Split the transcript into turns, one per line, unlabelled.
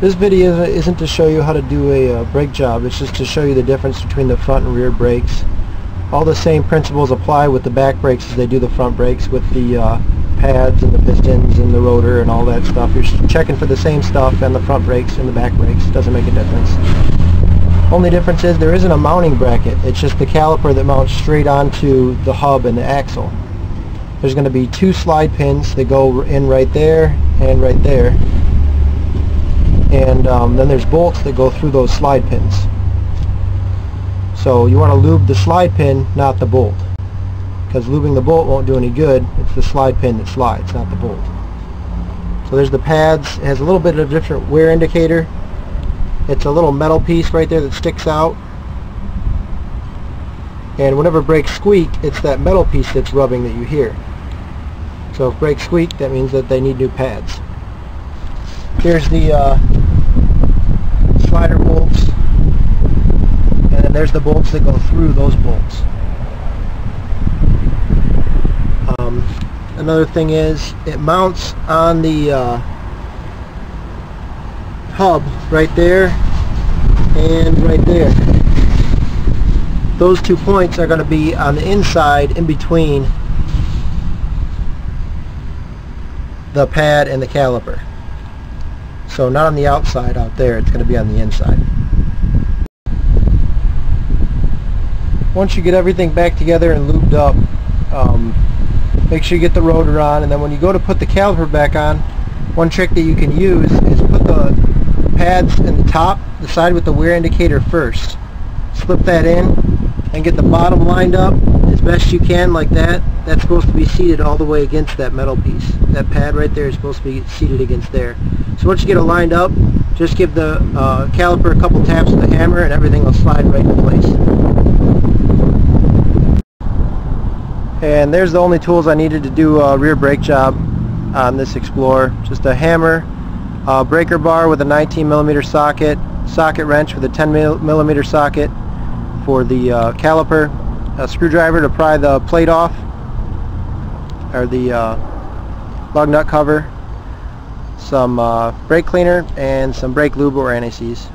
This video isn't to show you how to do a brake job, it's just to show you the difference between the front and rear brakes. All the same principles apply with the back brakes as they do the front brakes, with the pads and the pistons and the rotor and all that stuff. You're checking for the same stuff and the front brakes and the back brakes. Doesn't make a difference. Only difference is there isn't a mounting bracket. It's just the caliper that mounts straight onto the hub and the axle. There's going to be two slide pins that go in right there and right there. And then there's bolts that go through those slide pins. So you want to lube the slide pin, not the bolt, because lubing the bolt won't do any good. It's the slide pin that slides, not the bolt. So there's the pads. It has a little bit of a different wear indicator. It's a little metal piece right there that sticks out, and whenever brakes squeak, it's that metal piece that's rubbing that you hear. So if brakes squeak, that means that they need new pads. Here's the slider bolts, and then there's the bolts that go through those bolts. Another thing is, it mounts on the hub right there and right there. Those 2 points are going to be on the inside, in between the pad and the caliper. So not on the outside out there, it's going to be on the inside. Once you get everything back together and lubed up, make sure you get the rotor on, and then when you go to put the caliper back on, one trick that you can use is put the pads in the top, the side with the wear indicator first. Slip that in and get the bottom lined up as best you can, like that. That's supposed to be seated all the way against that metal piece. That pad right there is supposed to be seated against there. So once you get it lined up, just give the caliper a couple taps with the hammer and everything will slide right into place. And there's the only tools I needed to do a rear brake job on this Explorer. Just a hammer, a breaker bar with a 19mm socket, socket wrench with a 10mm socket for the caliper, a screwdriver to pry the plate off, or the lug nut cover, some brake cleaner, and some brake lube or anti-seize.